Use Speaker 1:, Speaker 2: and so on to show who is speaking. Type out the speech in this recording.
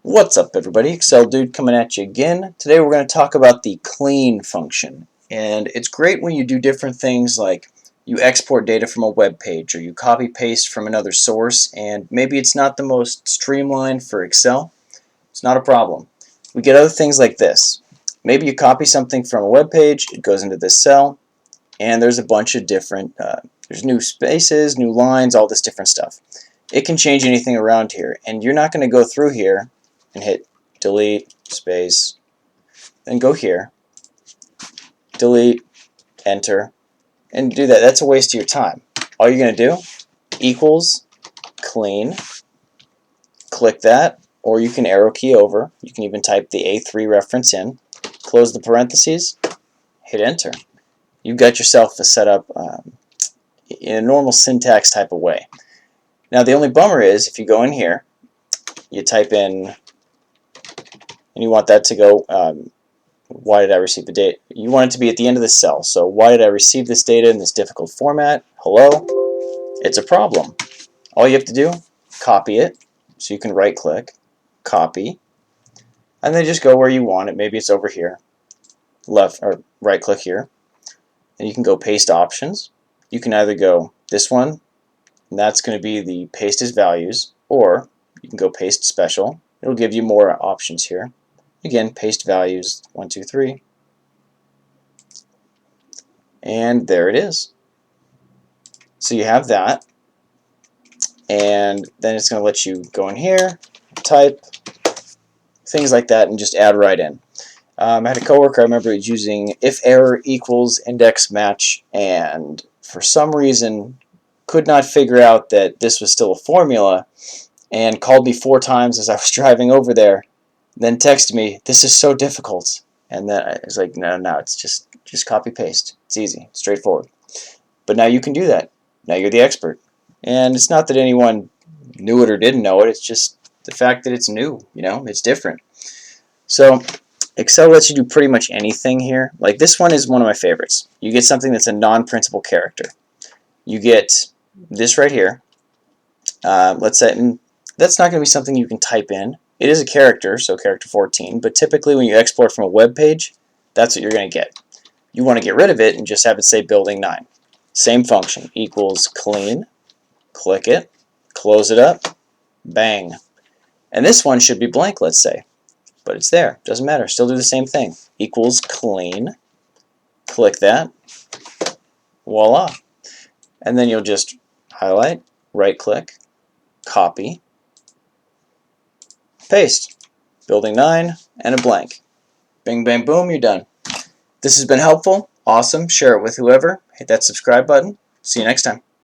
Speaker 1: What's up, everybody? Excel Dude coming at you again. Today we're going to talk about the clean function. And it's great when you do different things like you export data from a web page or you copy paste from another source, and maybe it's not the most streamlined for Excel. It's not a problem. We get other things like this. Maybe you copy something from a web page, it goes into this cell, and there's a bunch of different, there's new spaces, new lines, all this different stuff. It can change anything around here, and you're not going to go through here and hit delete, space, then go here, delete, enter, and do that. That's a waste of your time. All you're going to do, equals, clean, click that, or you can arrow key over. You can even type the A3 reference in, close the parentheses, hit enter. You've got yourself a setup in a normal syntax type of way. Now the only bummer is if you go in here, you type in, and you want that to go, why did I receive the data? You want it to be at the end of the cell. So why did I receive this data in this difficult format? Hello? It's a problem. All you have to do, copy it. So you can right click, copy, and then just go where you want it. Maybe it's over here, left or right click here, and you can go paste options. You can either go this one, and that's going to be the paste as values, or you can go paste special. It'll give you more options here. Again, paste values 1, 2, 3, and there it is. So you have that, and then it's going to let you go in here, type, things like that, and just add right in. I had a coworker, I remember, was using if error equals index match, and for some reason could not figure out that this was still a formula, and called me 4 times as I was driving over there, then texted me, "This is so difficult." And then I was like, no, it's just copy paste. It's easy, straightforward. But now you can do that. Now you're the expert. And it's not that anyone knew it or didn't know it, it's just the fact that it's new, it's different. So Excel lets you do pretty much anything here. Like this one is one of my favorites. You get something that's a non-printable character. You get this right here. Let's say, and that's not going to be something you can type in. It is a character, so character 14, but typically when you export from a web page, that's what you're going to get. You want to get rid of it and just have it say building 9. Same function, equals clean, click it, close it up, bang. And this one should be blank, let's say, but it's there, doesn't matter, still do the same thing. Equals clean, click that, voila. And then you'll just highlight, right click, copy, paste, building 9, and a blank. Bing, bang, boom, you're done. This has been helpful, awesome, share it with whoever, hit that subscribe button. See you next time.